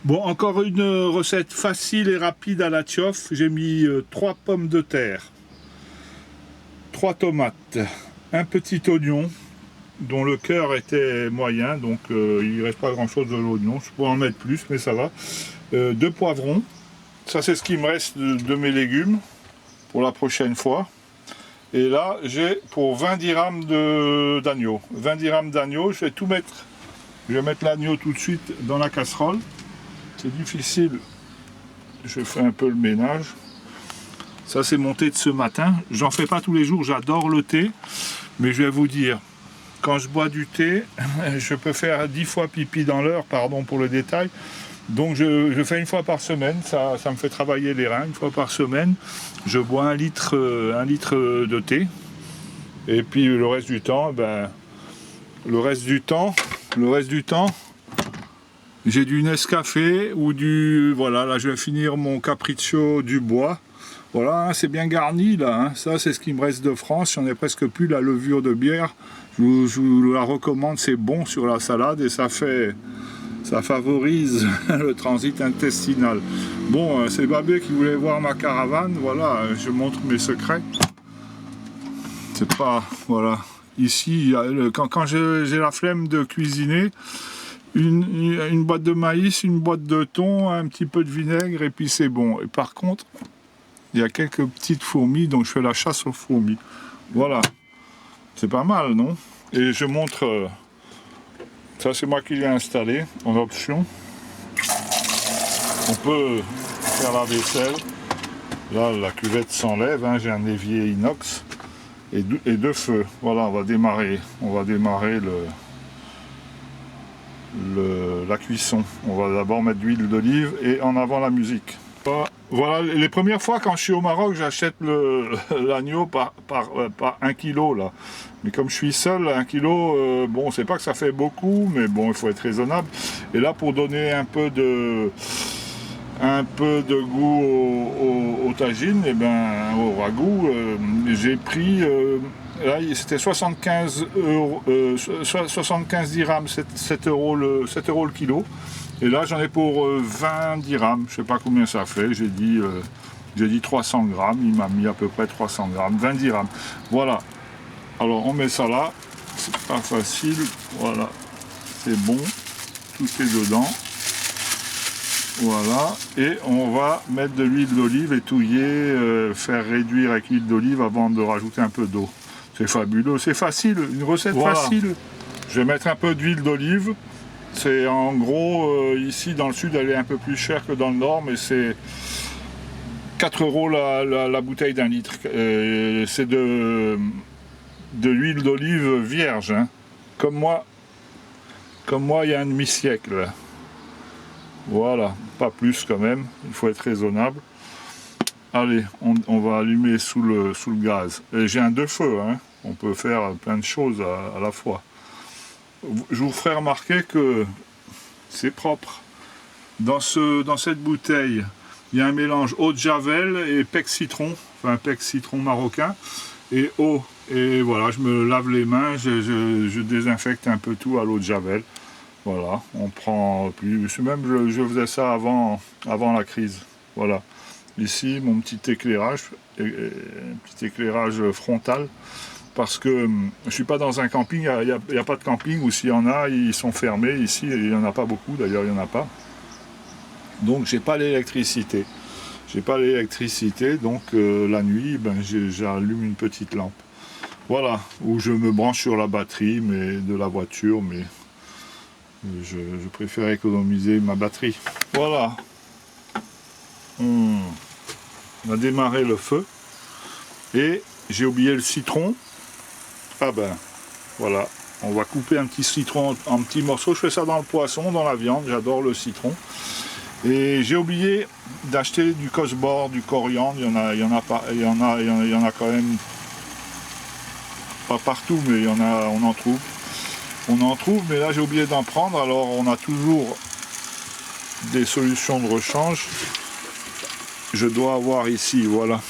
Bon, encore une recette facile et rapide à la tchoff. J'ai mis 3 pommes de terre, 3 tomates, un petit oignon dont le cœur était moyen, donc il ne reste pas grand chose de l'oignon. Je pourrais en mettre plus, mais ça va. 2 poivrons. Ça, c'est ce qui me reste de mes légumes pour la prochaine fois. Et là, j'ai pour 20 dirhams d'agneau. 20 dirhams d'agneau, je vais tout mettre. Je vais mettre l'agneau tout de suite dans la casserole. C'est difficile. Je fais un peu le ménage. Ça, c'est mon thé de ce matin. J'en fais pas tous les jours, j'adore le thé. Mais je vais vous dire, quand je bois du thé, je peux faire 10 fois pipi dans l'heure, pardon pour le détail. Donc je fais une fois par semaine, ça me fait travailler les reins. Une fois par semaine, je bois un litre de thé. Et puis le reste du temps, j'ai du Nescafé ou du... Voilà, là je vais finir mon Capriccio du bois. Voilà, c'est bien garni là, hein. Ça c'est ce qui me reste de France, j'en ai presque plus. La levure de bière, je vous la recommande, c'est bon sur la salade et ça favorise le transit intestinal. Bon, c'est Babé qui voulait voir ma caravane, voilà, je montre mes secrets. C'est pas... Voilà, ici, quand j'ai la flemme de cuisiner, une boîte de maïs, une boîte de thon, un petit peu de vinaigre et puis c'est bon. Et par contre, il y a quelques petites fourmis, donc je fais la chasse aux fourmis. Voilà, c'est pas mal, non? Et je montre, ça c'est moi qui l'ai installé en option. On peut faire la vaisselle. Là, la cuvette s'enlève, hein, j'ai un évier inox et 2 feux. Voilà, on va démarrer la cuisson. On va d'abord mettre de l'huile d'olive et en avant la musique. Voilà, les premières fois quand je suis au Maroc, j'achète l'agneau par 1 kilo là. Mais comme je suis seul, 1 kilo, bon, c'est pas que ça fait beaucoup, mais bon, il faut être raisonnable. Et là, pour donner un peu de goût au tagine, et au ragoût, j'ai pris, là c'était 75 dirhams, 7 euros le kilo. Et là j'en ai pour 20 dirhams, je sais pas combien ça fait, j'ai dit 300 grammes, il m'a mis à peu près 300 grammes, 20 dirhams. Voilà, alors on met ça là, c'est pas facile, voilà, c'est bon, tout est dedans. Voilà, et on va mettre de l'huile d'olive, étouiller, faire réduire avec l'huile d'olive avant de rajouter un peu d'eau. C'est fabuleux, c'est facile, une recette facile. Je vais mettre un peu d'huile d'olive. C'est en gros, ici dans le sud, elle est un peu plus chère que dans le nord, mais c'est 4 euros la bouteille d'1 litre. C'est de l'huile d'olive vierge, hein. Comme moi il y a un demi-siècle. Voilà, pas plus quand même, il faut être raisonnable. Allez, on va allumer sous le gaz. Et j'ai un 2 feux, hein. On peut faire plein de choses à la fois. Je vous ferai remarquer que c'est propre. Dans cette bouteille, il y a un mélange eau de javel et pec citron, enfin pec citron marocain, et eau. Et voilà, je me lave les mains, je désinfecte un peu tout à l'eau de javel. Voilà, on prend plus. Même je faisais ça avant la crise. Voilà. Ici, mon petit éclairage frontal. Parce que je suis pas dans un camping, il n'y a pas de camping, ou s'il y en a, ils sont fermés. Ici, il n'y en a pas beaucoup, d'ailleurs, il n'y en a pas. Donc, j'ai pas l'électricité. Donc la nuit, j'allume une petite lampe. Voilà, où je me branche sur la batterie de la voiture, mais je préfère économiser ma batterie. Voilà. On a démarré le feu. Et j'ai oublié le citron. Ah voilà, on va couper un petit citron en petits morceaux. Je fais ça dans le poisson, dans la viande, j'adore le citron. Et j'ai oublié d'acheter du cosbor, du coriandre. Il y en a quand même pas partout, mais on en trouve. Mais là j'ai oublié d'en prendre. Alors on a toujours des solutions de rechange. Je dois avoir ici, voilà.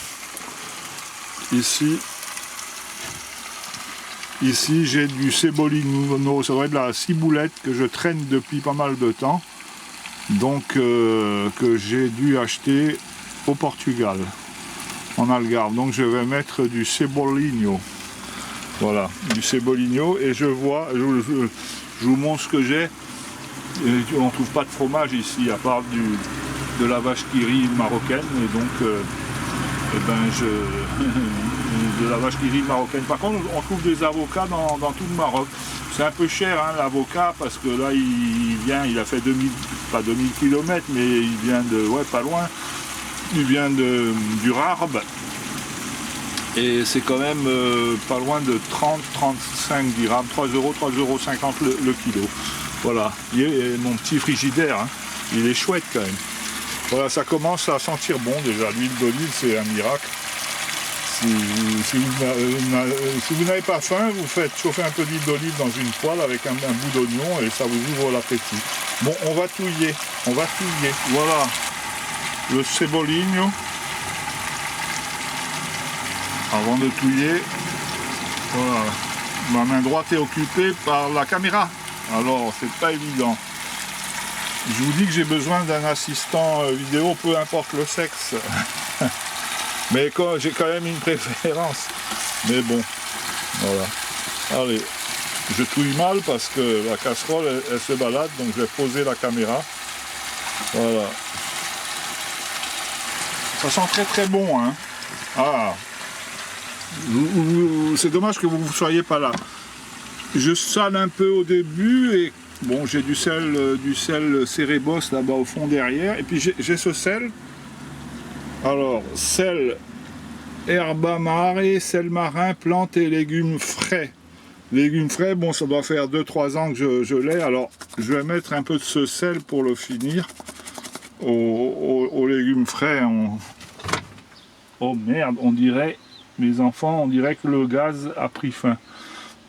Ici, j'ai du cébolino, ça doit être de la ciboulette que je traîne depuis pas mal de temps. donc que j'ai dû acheter au Portugal, en Algarve. Donc je vais mettre du Cebolinho. Voilà, du Cebolinho, et je vois, je vous montre ce que j'ai. On ne trouve pas de fromage ici, à part de la vache qui rit marocaine, et donc de la vache qui rit marocaine. Par contre, on trouve des avocats dans tout le Maroc. C'est un peu cher, hein, l'avocat, parce que là il a fait 2000, pas 2000 km, mais il vient de, ouais, pas loin, il vient du Rarb, et c'est quand même pas loin de 30-35 dirhams, 3 euros, 3,50 € le kilo. Voilà, et mon petit frigidaire, hein, il est chouette quand même. Voilà, ça commence à sentir bon déjà. L'huile d'olive, c'est un miracle. Si vous n'avez pas faim, vous faites chauffer un peu d'huile d'olive dans une poêle avec un bout d'oignon et ça vous ouvre l'appétit. Bon, on va touiller. Voilà, le Cebolinho. Avant de touiller, voilà. Ma main droite est occupée par la caméra. Alors, c'est pas évident. Je vous dis que j'ai besoin d'un assistant vidéo, peu importe le sexe. Mais j'ai quand même une préférence. Mais bon, voilà. Allez, je touille mal parce que la casserole, elle se balade, donc je vais poser la caméra. Voilà. Ça sent très très bon, hein. Ah, c'est dommage que vous ne soyez pas là. Je sale un peu au début et bon, j'ai du sel Cerebos là-bas au fond derrière, et puis j'ai ce sel. Alors, sel herba mare, sel marin, plantes et légumes frais. Légumes frais, bon, ça doit faire 2-3 ans que je l'ai. Alors, je vais mettre un peu de ce sel pour le finir. Aux légumes frais, oh merde, on dirait, mes enfants, on dirait que le gaz a pris fin.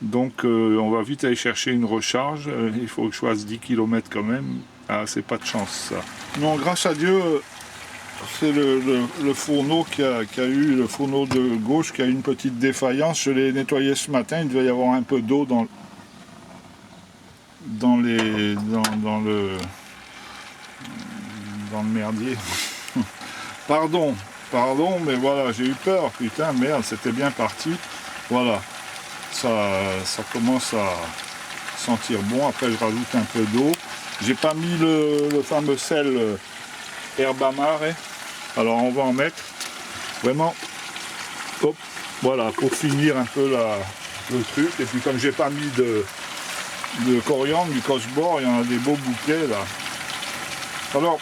Donc on va vite aller chercher une recharge. Il faut que je fasse 10 km quand même. Ah, c'est pas de chance ça. Non, grâce à Dieu, c'est le fourneau qui a eu, le fourneau de gauche qui a eu une petite défaillance. Je l'ai nettoyé ce matin, il devait y avoir un peu d'eau dans le merdier. Pardon, mais voilà, j'ai eu peur. Putain, merde, c'était bien parti. Voilà. Ça commence à sentir bon. Après, je rajoute un peu d'eau. J'ai pas mis le fameux sel herba mare. Alors, on va en mettre vraiment. Hop, voilà, pour finir un peu le truc. Et puis, comme j'ai pas mis de coriandre, du cosbor, il y en a des beaux bouquets là. Alors,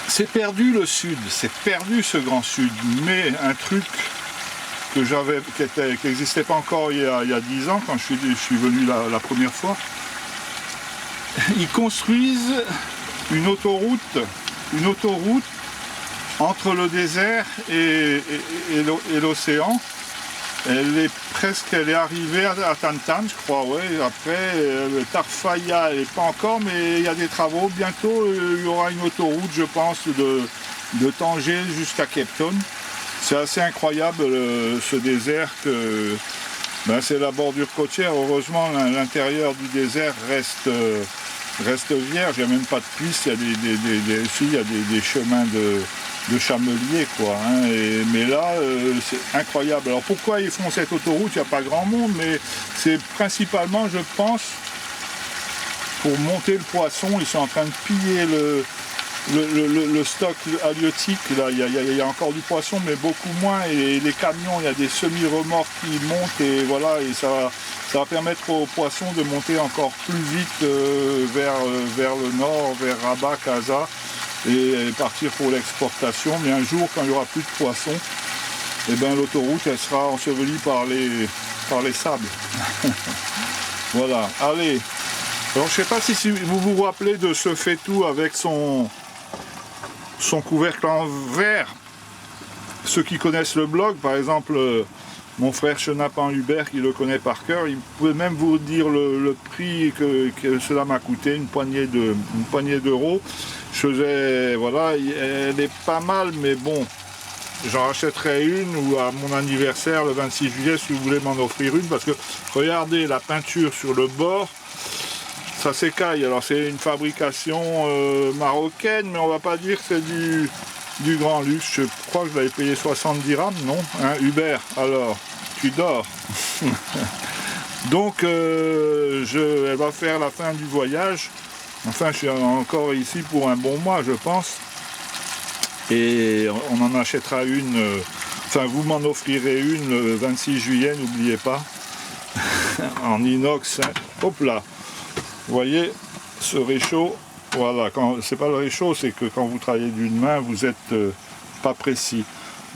c'est perdu le sud, c'est perdu ce grand sud. Mais un truc que j'avais, qui n'existait pas encore il y a 10 ans, quand je suis venu la première fois. Ils construisent une autoroute entre le désert et l'océan. Elle est arrivée à Tantan, je crois, ouais. Après, Tarfaya, elle n'est pas encore, mais il y a des travaux. Bientôt, il y aura une autoroute, je pense, de Tanger jusqu'à Cape Town. C'est assez incroyable ce désert que c'est la bordure côtière. Heureusement, l'intérieur du désert reste vierge. Il n'y a même pas de piste. Il y a des chemins de chameliers, quoi. Hein. Mais là, c'est incroyable. Alors pourquoi ils font cette autoroute? Il n'y a pas grand monde, mais c'est principalement, je pense, pour monter le poisson. Ils sont en train de piller le stock halieutique. Là, il y a encore du poisson, mais beaucoup moins. Et les camions, il y a des semi-remorques qui montent, et voilà, et ça va permettre aux poissons de monter encore plus vite vers le nord, vers Rabat, Casa, et partir pour l'exportation. Mais un jour, quand il n'y aura plus de poissons, eh ben, l'autoroute, elle sera ensevelie par les sables. Voilà, allez. Alors, je ne sais pas si vous vous rappelez de ce faitout avec son couvercle en verre. Ceux qui connaissent le blog, par exemple, mon frère Chenapan Hubert, qui le connaît par cœur, il pouvait même vous dire le prix que cela m'a coûté, une poignée d'euros. Je faisais, voilà, elle est pas mal, mais bon, j'en rachèterai une, ou à mon anniversaire, le 26 juillet, si vous voulez m'en offrir une, parce que regardez la peinture sur le bord. Ça s'écaille. Alors c'est une fabrication marocaine, mais on va pas dire que c'est du grand luxe. Je crois que je l'avais payé 70 dirhams, non hein, Hubert, alors, tu dors. Donc elle va faire la fin du voyage. Enfin, je suis encore ici pour un bon mois, je pense. Et on en achètera une, enfin vous m'en offrirez une le 26 juillet, n'oubliez pas. En inox, hein. Hop là. Vous voyez, ce réchaud, voilà, c'est pas le réchaud, c'est que quand vous travaillez d'une main, vous êtes pas précis.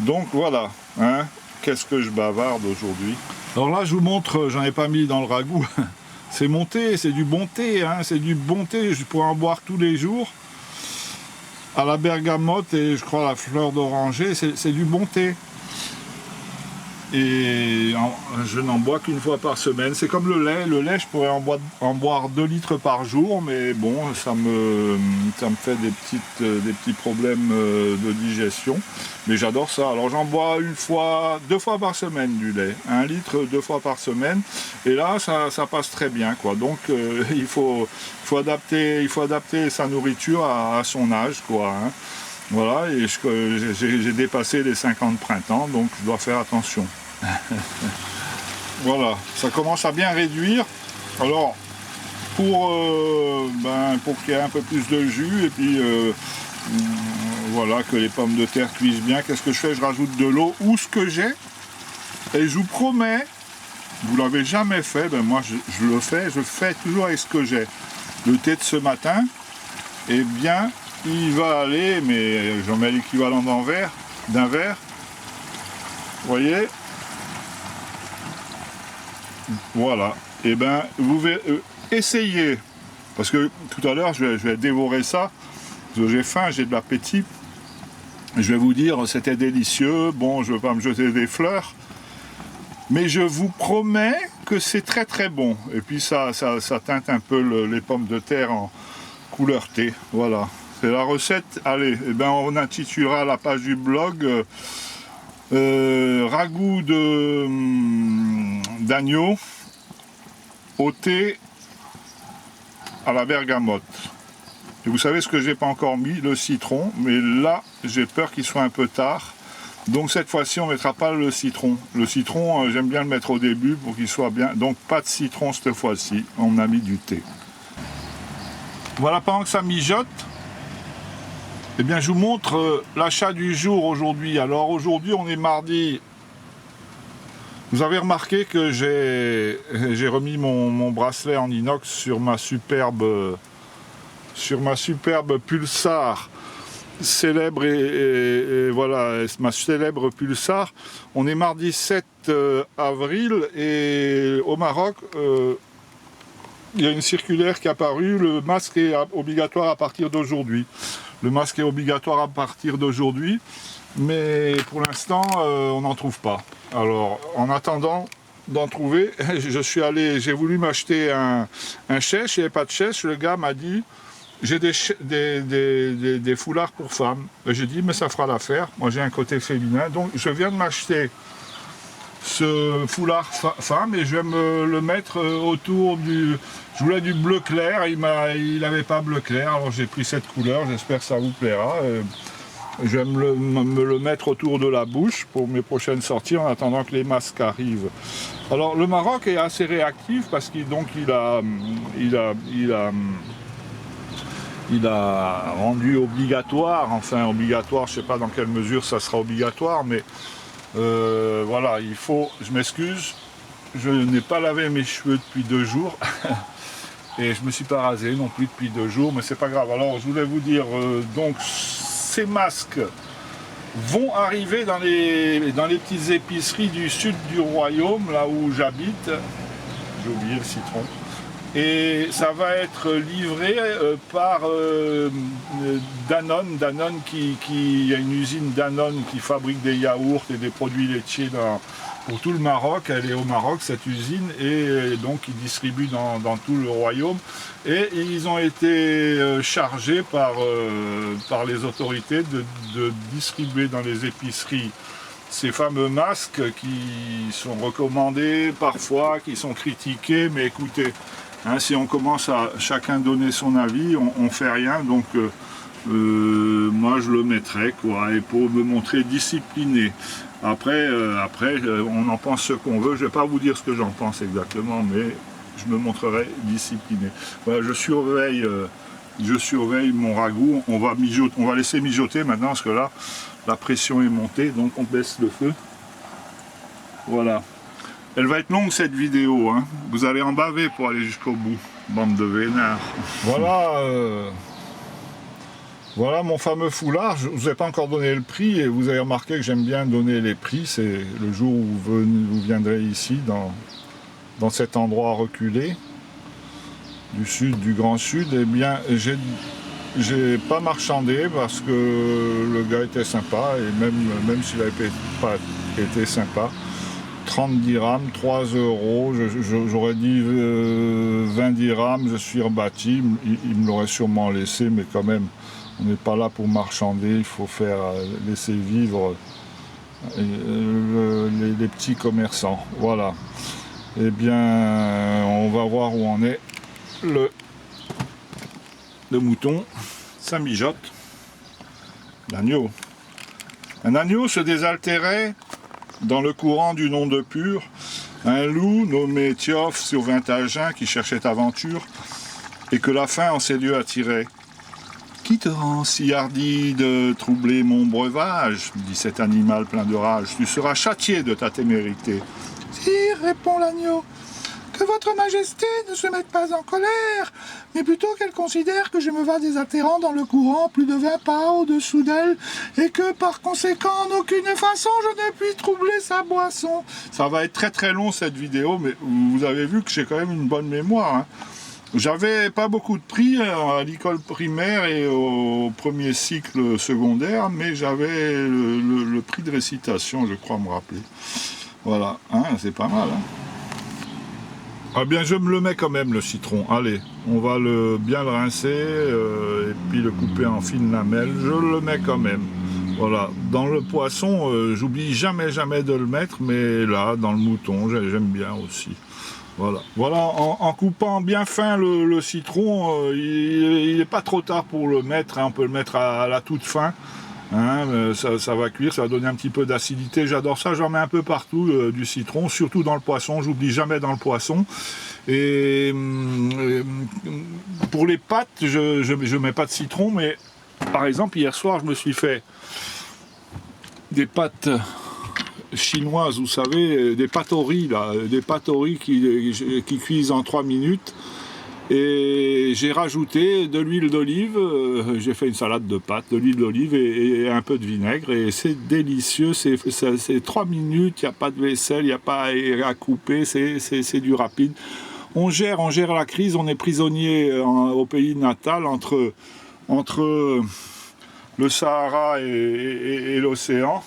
Donc voilà, hein, qu'est-ce que je bavarde aujourd'hui. Alors là, je vous montre, j'en ai pas mis dans le ragoût. C'est mon thé, c'est du bon thé, hein, c'est du bon thé, je pourrais en boire tous les jours. À la bergamote et je crois à la fleur d'oranger, c'est du bon thé. Et je n'en bois qu'une fois par semaine. C'est comme le lait je pourrais en boire 2 litres par jour, mais bon, ça me fait des petits problèmes de digestion. Mais j'adore ça. Alors j'en bois 2 fois par semaine du lait. 1 litre 2 fois par semaine. Et là, ça passe très bien, quoi. Donc il faut adapter sa nourriture à son âge, quoi. Hein. Voilà, et j'ai dépassé les 50 printemps, donc je dois faire attention. Voilà, ça commence à bien réduire. Alors, pour qu'il y ait un peu plus de jus, et puis voilà, que les pommes de terre cuisent bien, qu'est-ce que je fais? Je rajoute de l'eau ou ce que j'ai, et je vous promets, vous l'avez jamais fait, ben moi je fais toujours avec ce que j'ai. Le thé de ce matin, eh bien, il va aller, mais j'en mets l'équivalent d'un verre. Vous voyez? Voilà. Et ben, vous essayez. Parce que tout à l'heure, je vais dévorer ça. J'ai faim, j'ai de l'appétit. Je vais vous dire, c'était délicieux. Bon, je ne veux pas me jeter des fleurs. Mais je vous promets que c'est très très bon. Et puis ça teinte un peu les pommes de terre en couleur thé. Voilà. C'est la recette. Allez, eh ben on intitulera la page du blog ragoût d'agneau au thé à la bergamote. Et vous savez ce que j'ai pas encore mis? Le citron. Mais là, j'ai peur qu'il soit un peu tard. Donc cette fois-ci, on ne mettra pas le citron. Le citron, j'aime bien le mettre au début pour qu'il soit bien. Donc pas de citron cette fois-ci. On a mis du thé. Voilà, pendant que ça mijote, eh bien, je vous montre l'achat du jour aujourd'hui. Alors aujourd'hui, on est mardi. Vous avez remarqué que j'ai remis mon bracelet en inox sur ma superbe Pulsar célèbre et voilà, ma célèbre Pulsar. On est mardi 7 avril et au Maroc, il y a une circulaire qui est apparue. Le masque est obligatoire à partir d'aujourd'hui. Le masque est obligatoire à partir d'aujourd'hui, mais pour l'instant, on n'en trouve pas. Alors, en attendant d'en trouver, j'ai voulu m'acheter un chèche, il n'y avait pas de chèche. Le gars m'a dit, j'ai des foulards pour femmes. J'ai dit, mais ça fera l'affaire. Moi, j'ai un côté féminin, donc je viens de m'acheter ce foulard femme et je vais me le mettre autour du... Je voulais du bleu clair, il n'avait pas bleu clair, alors j'ai pris cette couleur, j'espère que ça vous plaira. Je vais me le mettre autour de la bouche pour mes prochaines sorties en attendant que les masques arrivent. Alors le Maroc est assez réactif parce qu'il a rendu obligatoire, enfin obligatoire, je ne sais pas dans quelle mesure ça sera obligatoire, mais voilà, je m'excuse, je n'ai pas lavé mes cheveux depuis 2 jours et je ne me suis pas rasé non plus depuis 2 jours, mais c'est pas grave. Alors je voulais vous dire, donc ces masques vont arriver dans les petites épiceries du sud du royaume, là où j'habite. J'ai oublié le citron. Et ça va être livré par Danone. Danone il y a une usine Danone qui fabrique des yaourts et des produits laitiers pour tout le Maroc. Elle est au Maroc, cette usine, et donc ils distribuent dans tout le royaume. Et ils ont été chargés par les autorités de distribuer dans les épiceries ces fameux masques qui sont recommandés parfois, qui sont critiqués, mais écoutez, Hein, si on commence à chacun donner son avis, on fait rien. Donc moi je le mettrais, quoi, et pour me montrer discipliné. Après, on en pense ce qu'on veut. Je ne vais pas vous dire ce que j'en pense exactement, mais je me montrerai discipliné. Voilà, je surveille mon ragoût. On va laisser mijoter maintenant parce que là, la pression est montée, donc on baisse le feu. Voilà. Elle va être longue cette vidéo, hein. Vous allez en baver pour aller jusqu'au bout, bande de vénards. Voilà mon fameux foulard. Je ne vous ai pas encore donné le prix et vous avez remarqué que j'aime bien donner les prix. C'est le jour où vous viendrez ici, dans cet endroit reculé du sud, du Grand Sud. Eh bien, j'ai pas marchandé parce que le gars était sympa et même s'il n'avait pas été sympa. 30 dirhams, 3 euros, j'aurais dit 20 dirhams, je suis rebattu, il me l'aurait sûrement laissé, mais quand même, on n'est pas là pour marchander, il faut laisser vivre les petits commerçants. Voilà. Eh bien, on va voir où en est le mouton. Ça mijote. L'agneau. Un agneau se désaltérait dans le courant du nom de Pur, un loup nommé Thiof survint à Jeun qui cherchait aventure, et que la faim en ces lieux attirait. « Qui te rend si hardi de troubler mon breuvage ?» dit cet animal plein de rage. « Tu seras châtié de ta témérité. »« Sire, répond l'agneau, que votre majesté ne se mette pas en colère, mais plutôt qu'elle considère que je me vas désaltérant dans le courant plus de 20 pas au-dessous d'elle, et que par conséquent, en aucune façon, je ne puis troubler sa boisson. » Ça va être très très long cette vidéo, mais vous avez vu que j'ai quand même une bonne mémoire, hein. J'avais pas beaucoup de prix à l'école primaire et au premier cycle secondaire, mais j'avais le prix de récitation, je crois me rappeler. Voilà, hein, c'est pas mal, hein. Ah bien, je me le mets quand même, le citron. Allez, on va bien le rincer et puis le couper en fines lamelles. Je le mets quand même. Voilà. Dans le poisson, j'oublie jamais de le mettre, mais là, dans le mouton, j'aime bien aussi. Voilà. Voilà, en coupant bien fin le citron, il n'est pas trop tard pour le mettre. Hein, on peut le mettre à la toute fin. Hein, ça va cuire, ça va donner un petit peu d'acidité. J'adore ça, j'en mets un peu partout du citron, surtout dans le poisson. J'oublie jamais dans le poisson. Et pour les pâtes, je mets pas de citron, mais par exemple hier soir, je me suis fait des pâtes chinoises, vous savez, des pâtes au riz, là, des pâtes au riz qui cuisent en 3 minutes. Et j'ai rajouté de l'huile d'olive, j'ai fait une salade de pâtes, de l'huile d'olive et un peu de vinaigre, et c'est délicieux, c'est 3 minutes, il n'y a pas de vaisselle, il n'y a pas à couper, c'est du rapide. On gère la crise, on est prisonnier au pays natal entre le Sahara et l'océan.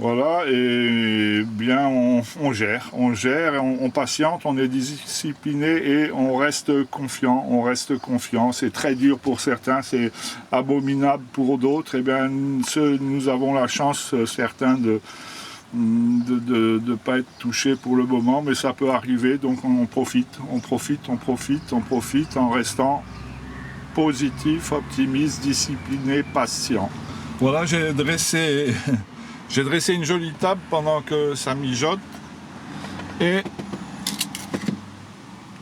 Voilà, et bien on gère, on patiente, on est discipliné et on reste confiant. C'est très dur pour certains, c'est abominable pour d'autres. Et bien nous avons la chance, certains, de pas être touchés pour le moment, mais ça peut arriver, donc on profite en restant positif, optimiste, discipliné, patient. Voilà, j'ai dressé une jolie table pendant que ça mijote et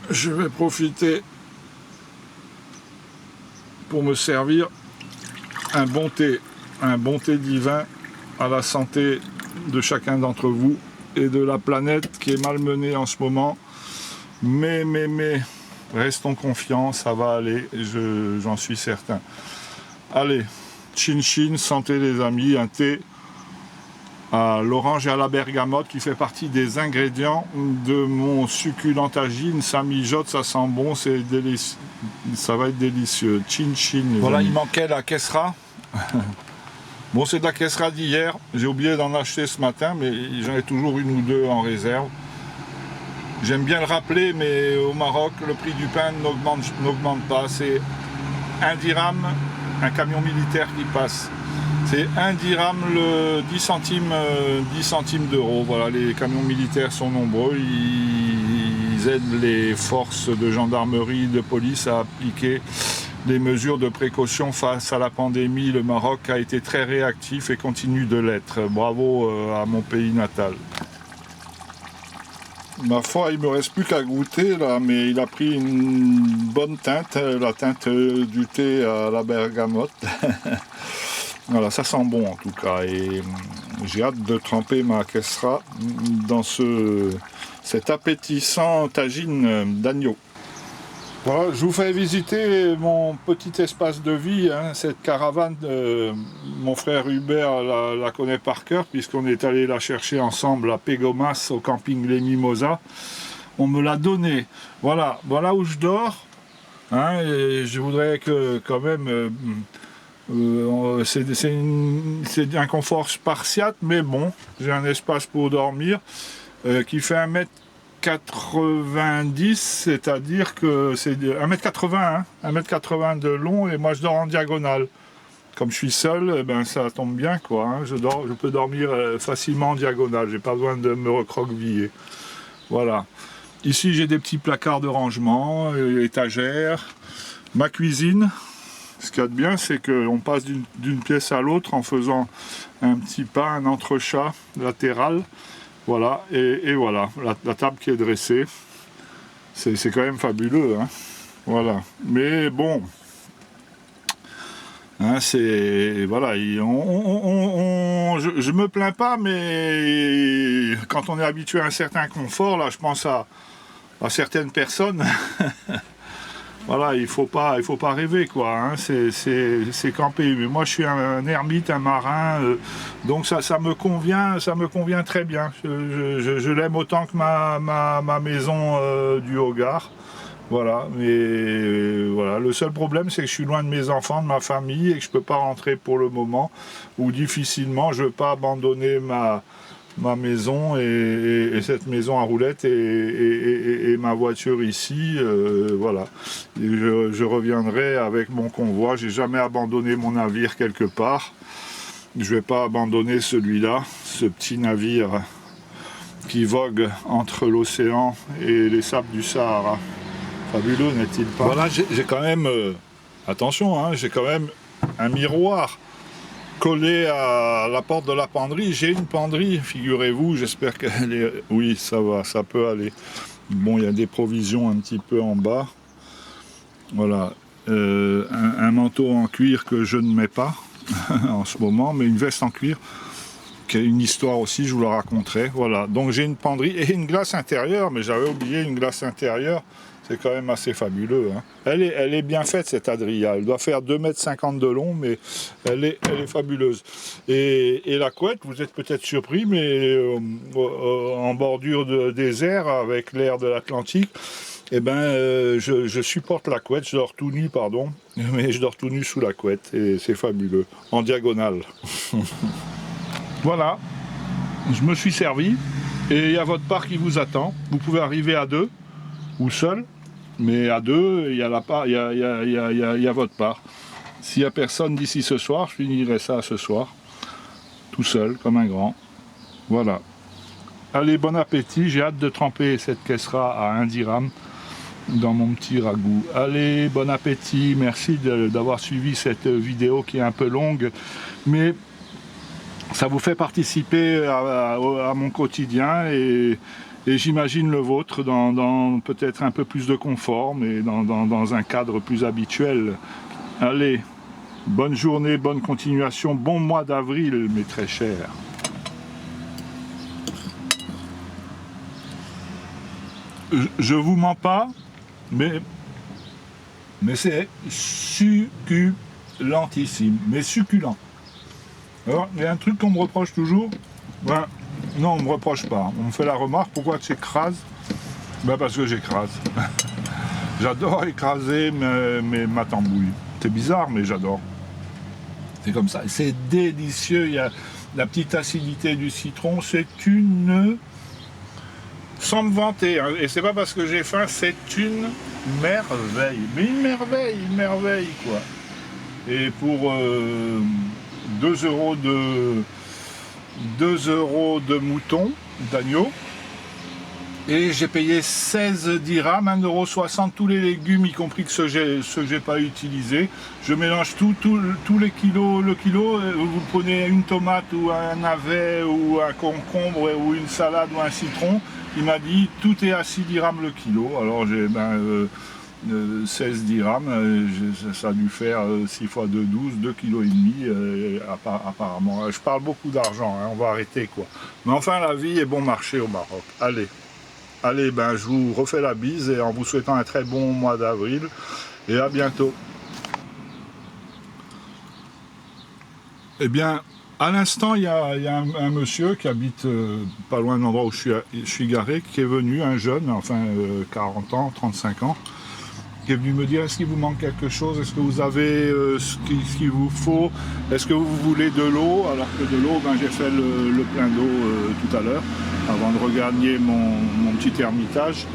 je vais profiter pour me servir un bon thé divin à la santé de chacun d'entre vous et de la planète qui est malmenée en ce moment. Mais restons confiants, ça va aller, j'en suis certain. Allez, chin chin, santé les amis, un thé à l'orange et à la bergamote qui fait partie des ingrédients de mon succulent tagine. Ça mijote, ça sent bon, c'est délici... ça va être délicieux. Chin chin. Voilà, amis. Il manquait la kessra. Bon, c'est de la kessra d'hier. J'ai oublié d'en acheter ce matin, mais j'en ai toujours une ou deux en réserve. J'aime bien le rappeler, mais au Maroc, le prix du pain n'augmente pas. C'est 1 dirham, un camion militaire qui passe. C'est 1 dirham, le 10 centimes d'euros. Voilà, les camions militaires sont nombreux, ils ils aident les forces de gendarmerie, de police à appliquer des mesures de précaution face à la pandémie. Le Maroc a été très réactif et continue de l'être. Bravo à mon pays natal. Ma foi, il me reste plus qu'à goûter là, mais il a pris une bonne teinte, la teinte du thé à la bergamote. Voilà, ça sent bon en tout cas, et j'ai hâte de tremper ma kessra dans cet appétissant tagine d'agneau. Voilà, je vous fais visiter mon petit espace de vie, hein, cette caravane. Mon frère Hubert la connaît par cœur, puisqu'on est allé la chercher ensemble à Pégomas, au camping Les Mimosas. On me l'a donnée. Voilà où je dors. Hein, et je voudrais que quand même... c'est un confort spartiate, mais bon, j'ai un espace pour dormir qui fait 1m90, c'est-à-dire que c'est 1m80, hein, 1m80 de long, et moi je dors en diagonale. Comme je suis seul, eh ben, ça tombe bien, quoi, hein, je peux dormir facilement en diagonale, j'ai pas besoin de me recroqueviller. Voilà. Ici j'ai des petits placards de rangement, étagères, ma cuisine. Ce qu'il y a de bien, c'est qu'on passe d'une pièce à l'autre en faisant un petit pas, un entrechat latéral. Voilà, et voilà, la table qui est dressée. C'est quand même fabuleux, hein. Voilà. Mais bon, hein, voilà, je me plains pas, mais quand on est habitué à un certain confort, là, je pense à certaines personnes. Voilà, il faut pas rêver, quoi, hein. C'est camper. Mais moi je suis un ermite, un marin, donc ça me convient très bien. Je l'aime autant que ma maison du Hogar. Voilà, mais voilà, le seul problème c'est que je suis loin de mes enfants, de ma famille, et que je peux pas rentrer pour le moment, ou difficilement. Je veux pas abandonner ma maison et cette maison à roulettes et ma voiture ici, voilà. Et je reviendrai avec mon convoi. J'ai jamais abandonné mon navire quelque part. Je vais pas abandonner celui-là, ce petit navire qui vogue entre l'océan et les sables du Sahara. Fabuleux, n'est-il pas? Voilà, j'ai quand même, attention, hein, j'ai quand même un miroir collé à la porte de la penderie. J'ai une penderie, figurez-vous, j'espère qu'elle est... Oui, ça va, ça peut aller. Bon, il y a des provisions un petit peu en bas. Voilà, un manteau en cuir que je ne mets pas en ce moment, mais une veste en cuir, qui a une histoire aussi, je vous la raconterai. Voilà, donc j'ai une penderie et une glace intérieure, mais j'avais oublié une glace intérieure. C'est quand même assez fabuleux, hein. Elle est bien faite, cette Adria. Elle doit faire 2,50 m de long, mais elle est fabuleuse. Et la couette, vous êtes peut-être surpris, mais en bordure de désert, avec l'air de l'Atlantique, eh ben, je supporte la couette. Je dors tout nu, pardon, mais je dors tout nu sous la couette. Et c'est fabuleux, en diagonale. Voilà, je me suis servi. Et il y a votre part qui vous attend. Vous pouvez arriver à deux ou seul. Mais à deux, il y a votre part. S'il n'y a personne d'ici ce soir, je finirai ça ce soir. Tout seul, comme un grand. Voilà. Allez, bon appétit. J'ai hâte de tremper cette kessra à 1 dirham dans mon petit ragoût. Allez, bon appétit. Merci d'avoir suivi cette vidéo qui est un peu longue. Mais ça vous fait participer à mon quotidien et j'imagine le vôtre dans peut-être un peu plus de confort, mais dans un cadre plus habituel. Allez, bonne journée, bonne continuation, bon mois d'avril, mes très chers. Je vous mens pas, mais c'est succulentissime, mais succulent. Alors, il y a un truc qu'on me reproche toujours. Ben, non, on ne me reproche pas. On me fait la remarque, pourquoi tu écrases? Ben parce que j'écrase. J'adore écraser ma tambouille. C'est bizarre, mais j'adore. C'est comme ça. C'est délicieux. Il y a la petite acidité du citron. C'est une... Sans me vanter, hein, et c'est pas parce que j'ai faim, c'est une merveille. Mais une merveille, quoi. Et pour 2 € de mouton, d'agneau, Et j'ai payé 16 dirhams, 1,60 € tous les légumes, y compris que ceux que j'ai pas utilisés. Je mélange tous les kilos, le kilo. Vous prenez une tomate ou un navet ou un concombre ou une salade ou un citron. Il m'a dit tout est à 6 dirhams le kilo. Alors j'ai 16 dirhams, ça a dû faire 6 fois 2, 12, 2,5 kg apparemment. Je parle beaucoup d'argent, hein, on va arrêter quoi. Mais enfin la vie est bon marché au Maroc. Allez. Allez, je vous refais la bise et en vous souhaitant un très bon mois d'avril et à bientôt. Eh bien, à l'instant, il y a un monsieur qui habite pas loin de l'endroit où je suis garé, qui est venu, un jeune, enfin 40 ans, 35 ans, qui est venu me dire: est-ce qu'il vous manque quelque chose? Est-ce que vous avez ce qu'il vous faut? Est-ce que vous voulez de l'eau? Alors que de l'eau, j'ai fait le plein d'eau tout à l'heure, avant de regagner mon petit ermitage.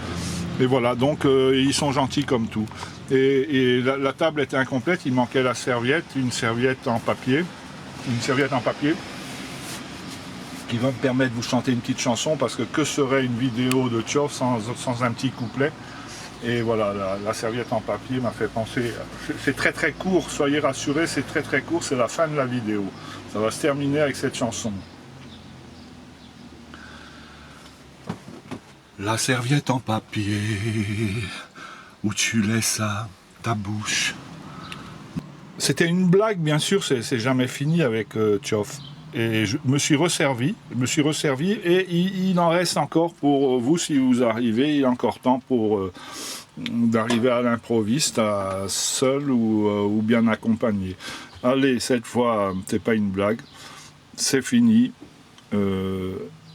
Et voilà, donc ils sont gentils comme tout. Et la table était incomplète, il manquait la serviette, une serviette en papier. Qui va me permettre de vous chanter une petite chanson, parce que serait une vidéo de Tchof sans un petit couplet. Et voilà, la serviette en papier m'a fait penser, c'est très très court, soyez rassurés, c'est très très court, c'est la fin de la vidéo. Ça va se terminer avec cette chanson. La serviette en papier, où tu laisses ta bouche. C'était une blague, bien sûr, c'est jamais fini avec Tchof. Et je me suis resservi, et il en reste encore pour vous si vous arrivez, il y a encore temps pour d'arriver à l'improviste, seul ou bien accompagné. Allez, cette fois, c'est pas une blague, c'est fini,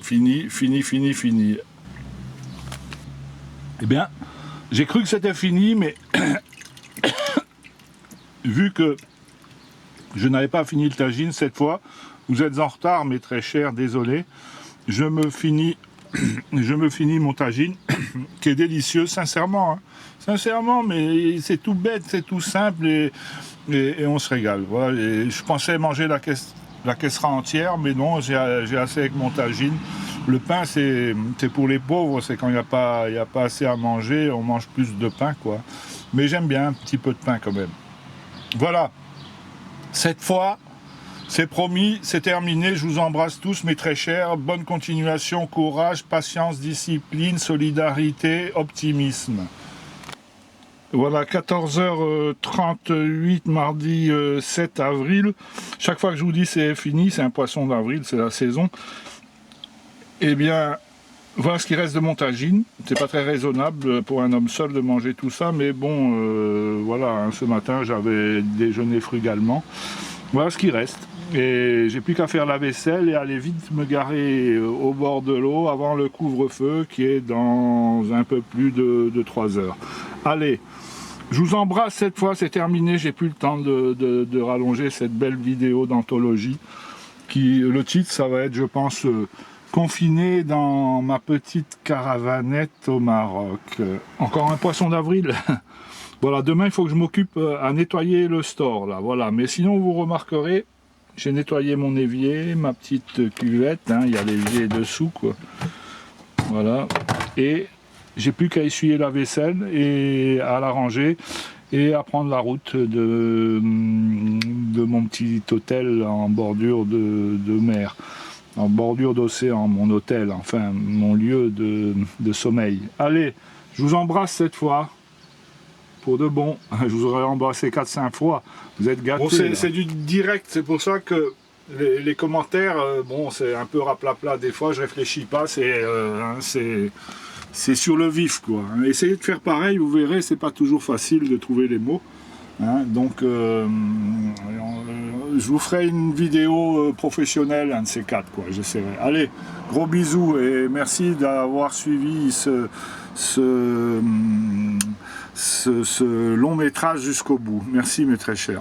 fini. Eh bien, j'ai cru que c'était fini, mais vu que je n'avais pas fini le tagine cette fois, vous êtes en retard, mais très cher, désolé. Je me finis mon tagine, qui est délicieux, sincèrement. Hein. Sincèrement, mais c'est tout bête, c'est tout simple et on se régale. Voilà. Et je pensais manger la caissera entière, mais non, j'ai assez avec mon tagine. Le pain, c'est pour les pauvres, c'est quand il n'y a pas assez à manger, on mange plus de pain, quoi. Mais j'aime bien un petit peu de pain quand même. Voilà. Cette fois, c'est promis, c'est terminé. Je vous embrasse tous, mes très chers. Bonne continuation, courage, patience, discipline, solidarité, optimisme. Voilà, 14h38, mardi 7 avril. Chaque fois que je vous dis c'est fini, c'est un poisson d'avril, c'est la saison. Eh bien, voilà ce qui reste de mon tagine. C'est pas très raisonnable pour un homme seul de manger tout ça, mais bon, voilà, hein, ce matin j'avais déjeuné frugalement. Voilà ce qui reste. Et j'ai plus qu'à faire la vaisselle et aller vite me garer au bord de l'eau avant le couvre-feu qui est dans un peu plus de 3 heures. Allez, je vous embrasse cette fois, c'est terminé, j'ai plus le temps de rallonger cette belle vidéo d'anthologie. Le titre, ça va être, je pense, confiné dans ma petite caravanette au Maroc. Encore un poisson d'avril. Voilà, demain il faut que je m'occupe à nettoyer le store, là, voilà. Mais sinon vous remarquerez, j'ai nettoyé mon évier, ma petite cuvette, hein, il y a l'évier dessous, quoi. Voilà, et j'ai plus qu'à essuyer la vaisselle et à la ranger et à prendre la route de mon petit hôtel en bordure de mer, en bordure d'océan, mon hôtel, enfin mon lieu de sommeil. Allez, je vous embrasse cette fois. Pour de bon, je vous aurais embrassé 4-5 fois, vous êtes gâtés. Bon, c'est du direct, c'est pour ça que les commentaires, bon, c'est un peu raplapla, des fois je réfléchis pas, c'est sur le vif, quoi. Essayez de faire pareil, vous verrez, c'est pas toujours facile de trouver les mots. Hein, donc, je vous ferai une vidéo professionnelle, un de ces 4, quoi, j'essaierai. Allez, gros bisous et merci d'avoir suivi ce long métrage jusqu'au bout. Merci mes très chers.